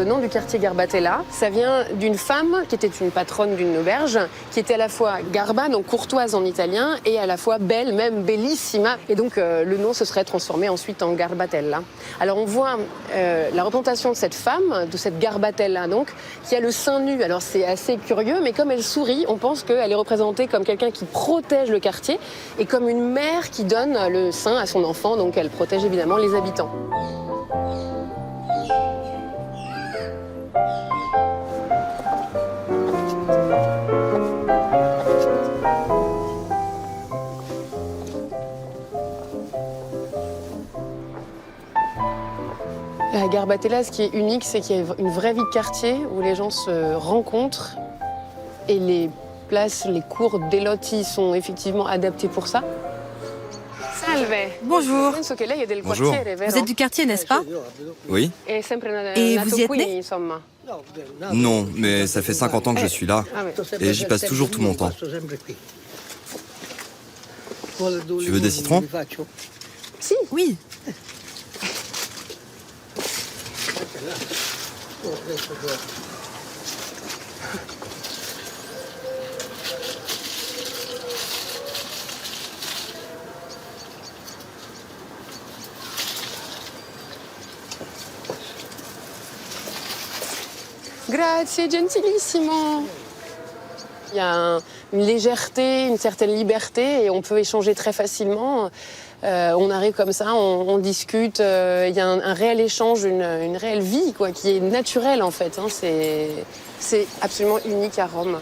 le nom du quartier Garbatella, ça vient d'une femme qui était une patronne d'une auberge, qui était à la fois garba, donc courtoise en italien, et à la fois belle, même bellissima. Et donc le nom se serait transformé ensuite en Garbatella. Alors on voit la représentation de cette femme, de cette Garbatella donc, qui a le sein nu. Alors c'est assez curieux, mais comme elle sourit, on pense qu'elle est représentée comme quelqu'un qui protège le quartier et comme une mère qui donne le sein à son enfant, donc elle protège évidemment les habitants. À Garbatella, ce qui est unique, c'est qu'il y a une vraie vie de quartier où les gens se rencontrent et les places, les cours d'Elotti sont effectivement adaptés pour ça. Salve. Bonjour. Bonjour. Vous êtes du quartier, n'est-ce pas? Oui? Et vous y êtes né? Non, mais ça fait 50 ans que je suis là et j'y passe toujours tout mon temps. Tu veux des citrons? Si. Oui. Grazie, gentilissimo. Il y a une légèreté, une certaine liberté et on peut échanger très facilement. On arrive comme ça, on discute, il y a un réel échange, une réelle vie quoi, qui est naturelle en fait. Hein. C'est absolument unique à Rome.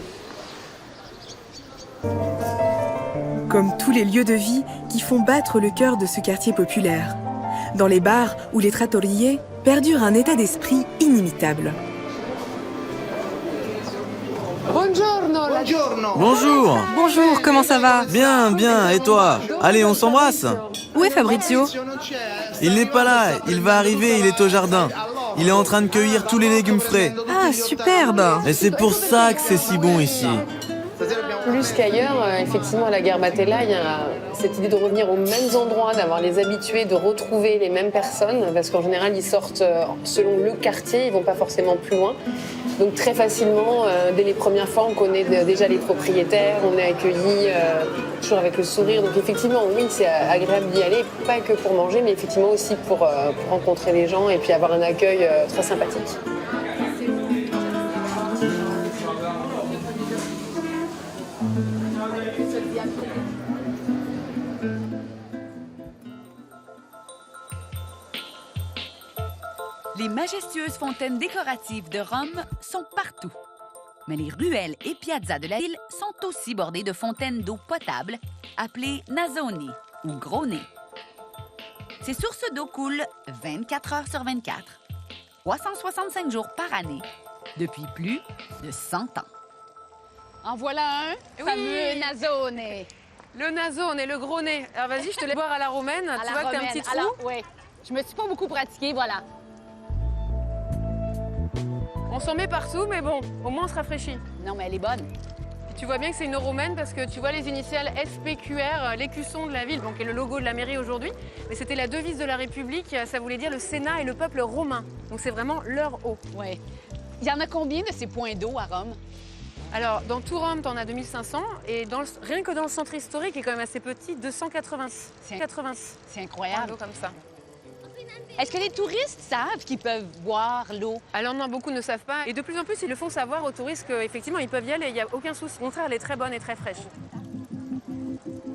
Comme tous les lieux de vie qui font battre le cœur de ce quartier populaire. Dans les bars ou les trattoriers perdure un état d'esprit inimitable. Bonjour. Bonjour, comment ça va? Bien, bien, et toi? Allez, on s'embrasse. Où est Fabrizio? Il n'est pas là, il va arriver, il est au jardin. Il est en train de cueillir tous les légumes frais. Ah, superbe. Et c'est pour ça que c'est si bon ici. Plus qu'ailleurs, effectivement, à la Garbatella, il y a cette idée de revenir aux mêmes endroits, d'avoir les habitués, de retrouver les mêmes personnes, parce qu'en général, ils sortent selon le quartier, ils vont pas forcément plus loin. Donc très facilement, dès les premières fois, on connaît déjà les propriétaires, on est accueillis toujours avec le sourire. Donc effectivement, oui, c'est agréable d'y aller, pas que pour manger, mais effectivement aussi pour rencontrer les gens et puis avoir un accueil très sympathique. Les majestueuses fontaines décoratives de Rome sont partout. Mais les ruelles et piazzas de la ville sont aussi bordées de fontaines d'eau potable, appelées nasoni ou gros nez. Ces sources d'eau coulent 24 heures sur 24, 365 jours par année, depuis plus de 100 ans. En voilà un, fameux nasone. Le nasone et le gros nez. Alors vas-y, je te laisse boire à la romaine. À Tu la vois que t'as un romaine. petit trou? Alors, oui. Je me suis pas beaucoup pratiquée, voilà. On s'en met partout, mais bon, au moins on se rafraîchit. Non, mais elle est bonne. Puis tu vois bien que c'est une romaine parce que tu vois les initiales SPQR, l'écusson de la ville, donc qui est le logo de la mairie aujourd'hui. Mais c'était la devise de la République, ça voulait dire le Sénat et le peuple romain. Donc c'est vraiment leur eau. Oui. Il y en a combien de ces points d'eau à Rome? Alors, dans tout Rome, t'en as 2500 et rien que dans le centre historique, qui est quand même assez petit, 280. C'est incroyable. Comme ça. Est-ce que les touristes savent qu'ils peuvent boire l'eau? Alors non, beaucoup ne savent pas. Et de plus en plus, ils le font savoir aux touristes qu'effectivement, ils peuvent y aller, il n'y a aucun souci. Au contraire, elle est très bonne et très fraîche.